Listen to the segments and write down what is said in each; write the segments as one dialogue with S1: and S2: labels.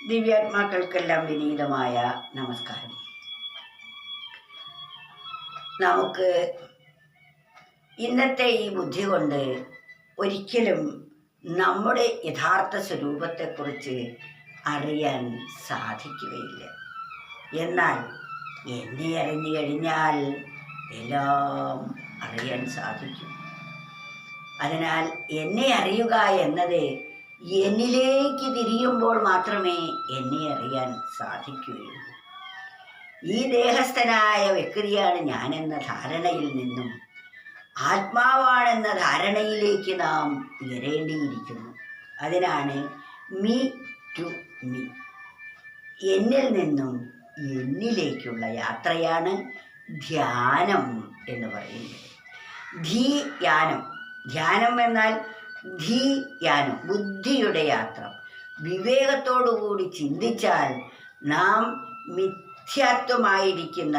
S1: ദിവ്യാത്മാക്കൾക്കെല്ലാം വിനീതമായ നമസ്കാരം. നമുക്ക് ഇന്നത്തെ ഈ ബുദ്ധി കൊണ്ട് ഒരിക്കലും നമ്മുടെ യഥാർത്ഥ സ്വരൂപത്തെക്കുറിച്ച് അറിയാൻ സാധിക്കുകയില്ല. എന്നാൽ എന്നെ അറിഞ്ഞു കഴിഞ്ഞാൽ എല്ലാം അറിയാൻ സാധിക്കും. അതിനാൽ എന്നെ അറിയുക എന്നത് എന്നിലേക്ക് തിരിയുമ്പോൾ മാത്രമേ എന്നെ അറിയാൻ സാധിക്കുകയുള്ളൂ. ഈ ദേഹസ്ഥനായ വ്യക്തിയാണ് ഞാനെന്ന ധാരണയിൽ നിന്നും ആത്മാവാണെന്ന ധാരണയിലേക്ക് നാം ഉയരേണ്ടിയിരിക്കുന്നു. അതിനാണ് മീ ടു മീ, എന്നിൽ നിന്നും എന്നിലേക്കുള്ള യാത്രയാണ് ധ്യാനം എന്ന് പറയുന്നത്. ധ്യാനം എന്നാൽ ധ്യാനം, ബുദ്ധിയുടെ യാത്ര. വിവേകത്തോടുകൂടി ചിന്തിച്ചാൽ നാം മിഥ്യാത്വമായിരിക്കുന്ന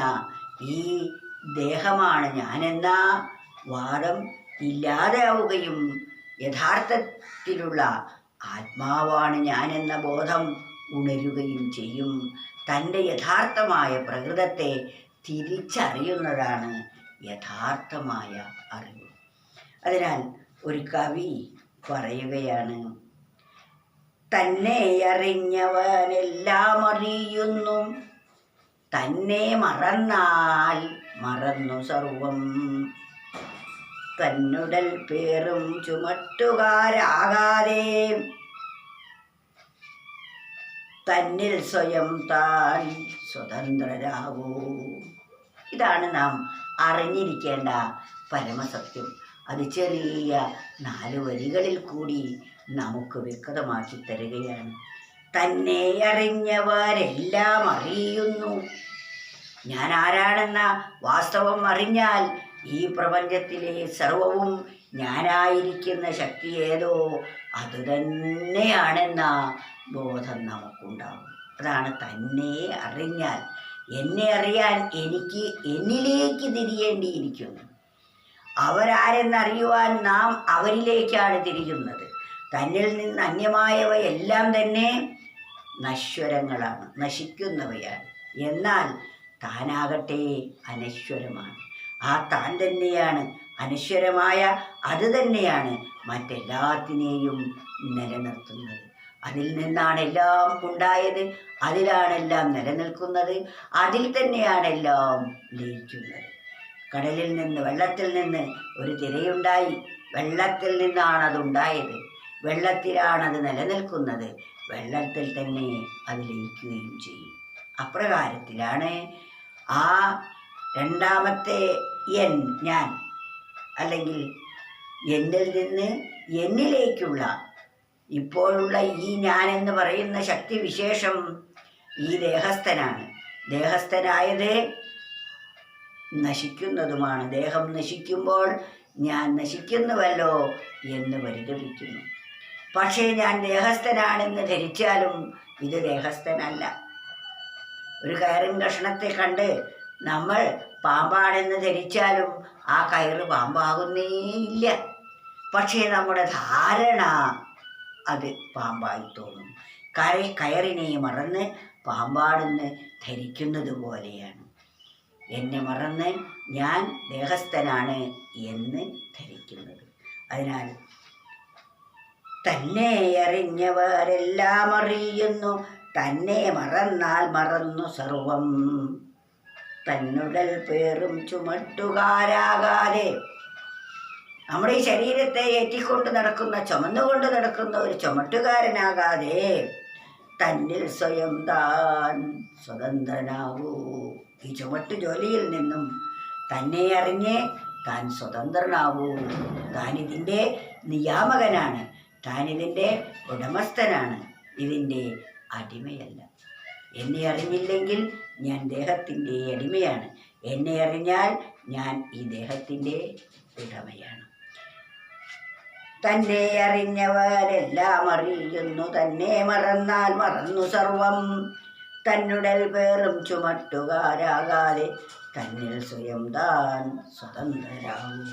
S1: ഈ ദേഹമാണ് ഞാനെന്ന വാദം ഇല്ലാതെയാവുകയും യഥാർത്ഥത്തിലുള്ള ആത്മാവാണ് ഞാനെന്ന ബോധം ഉണരുകയും ചെയ്യും. തൻ്റെ യഥാർത്ഥമായ പ്രകൃതത്തെ തിരിച്ചറിയുന്നതാണ് യഥാർത്ഥമായ അറിവ്. അതിനാൽ ഒരു കവി പറയുകയാണ്, തന്നെ അറിഞ്ഞവനെല്ലാം അറിയുന്നു, തന്നെ മറന്നാൽ മറന്നു സർവം. തന്നുടൽ പേറും ചുമട്ടുകാരാകാതെ തന്നിൽ സ്വയം താൻ സ്വതന്ത്രരാകൂ. ഇതാണ് നാം അറിഞ്ഞിരിക്കേണ്ട പരമസത്യം. അത് ചെറിയ 4 വരികളിൽ കൂടി നമുക്ക് വ്യക്തമാക്കി തരികയാണ്. തന്നെ അറിഞ്ഞവരെല്ലാം അറിയുന്നു. ഞാൻ ആരാണെന്ന വാസ്തവം അറിഞ്ഞാൽ ഈ പ്രപഞ്ചത്തിലെ സർവവും ഞാനായിരിക്കുന്ന ശക്തി ഏതോ അതുതന്നെയാണെന്ന ബോധം നമുക്കുണ്ടാകും. അതാണ് തന്നെ അറിഞ്ഞാൽ. എന്നെ അറിയാൻ എനിക്ക് എന്നിലേക്ക് തിരിയേണ്ടിയിരിക്കുന്നു. അവരാരെന്നറിയുവാൻ നാം അവരിലേക്കാണ് തിരിയുന്നത്. തന്നിൽ നിന്ന് അന്യമായവയെല്ലാം തന്നെ നശ്വരങ്ങളാണ്, നശിക്കുന്നവയാണ്. എന്നാൽ താനാകട്ടെ അനശ്വരമാണ്. ആ താൻ തന്നെയാണ് അനശ്വരമായ, അത് തന്നെയാണ് മറ്റെല്ലാത്തിനെയും നിലനിർത്തുന്നത്. അതിൽ നിന്നാണ് എല്ലാം ഉണ്ടായത്, അതിലാണെല്ലാം നിലനിൽക്കുന്നത്, അതിൽ തന്നെയാണ് എല്ലാം ലയിക്കുന്നത്. കടലിൽ നിന്ന്, വെള്ളത്തിൽ നിന്ന് ഒരു തിരയുണ്ടായി. വെള്ളത്തിൽ നിന്നാണ് അതുണ്ടായത്, വെള്ളത്തിലാണത് നിലനിൽക്കുന്നത്, വെള്ളത്തിൽ തന്നെ അത് ലയിക്കുകയും ചെയ്യും. അപ്രകാരത്തിലാണ് ആ രണ്ടാമത്തെ ഞാൻ, അല്ലെങ്കിൽ എന്നിൽ നിന്ന് എന്നിലേക്കുള്ള ഇപ്പോഴുള്ള ഈ ഞാൻ എന്ന് പറയുന്ന ശക്തിവിശേഷം ഈ ദേഹസ്ഥനാണ്. ദേഹസ്ഥനായത് നശിക്കുന്നതുമാണ്. ദേഹം നശിക്കുമ്പോൾ ഞാൻ നശിക്കുന്നുവല്ലോ എന്ന് പരിതപിക്കുന്നു. പക്ഷേ ഞാൻ ദേഹസ്ഥനാണെന്ന് ധരിച്ചാലും ഇത് ദേഹസ്ഥനല്ല. ഒരു കയറിൻ കഷണത്തെ കണ്ട് നമ്മൾ പാമ്പാണെന്ന് ധരിച്ചാലും ആ കയറ് പാമ്പാകുന്നേയില്ല. പക്ഷേ നമ്മുടെ ധാരണ അത് പാമ്പായി തോന്നും. കയറിനെ മറന്ന് പാമ്പാണെന്ന് ധരിക്കുന്നത് പോലെയാണ് എന്നെ മറന്ന് ഞാൻ ദേഹസ്ഥനാണ് എന്ന് ധരിക്കുന്നത്. അതിനാൽ തന്നെ അറിഞ്ഞവരെല്ലാം അറിയുന്നു, തന്നെ മറന്നാൽ മറന്നു സർവം. തന്നുടൽ പേറും ചുമട്ടുകാരാകാതെ, നമ്മുടെ ഈ ശരീരത്തെ ഏറ്റിക്കൊണ്ട് നടക്കുന്ന, ചുമന്നുകൊണ്ട് നടക്കുന്ന ഒരു ചുമട്ടുകാരനാകാതെ തന്നിൽ സ്വയം താൻ സ്വതന്ത്രനാകൂ. ഈ ചുമട്ടു ജോലിയിൽ നിന്നും തന്നെ അറിഞ്ഞ് താൻ സ്വതന്ത്രനാവൂ. താനിതിൻ്റെ നിയാമകനാണ്, താനിതിൻ്റെ ഉടമസ്ഥനാണ്, ഇതിൻ്റെ അടിമയല്ല. എന്നെ അറിഞ്ഞില്ലെങ്കിൽ ഞാൻ ദേഹത്തിൻ്റെ അടിമയാണ്, എന്നെ അറിഞ്ഞാൽ ഞാൻ ഈ ദേഹത്തിൻ്റെ ഉടമയാണ്. തന്നെ അറിഞ്ഞവരെല്ലാം അറിയുന്നു, തന്നെ മറന്നാൽ മറന്നു സർവം. തന്നുടൽ പേറും ചുമട്ടുകാരാകാതെ തന്നിൽ സ്വയം താൻ സ്വതന്ത്രരാകും.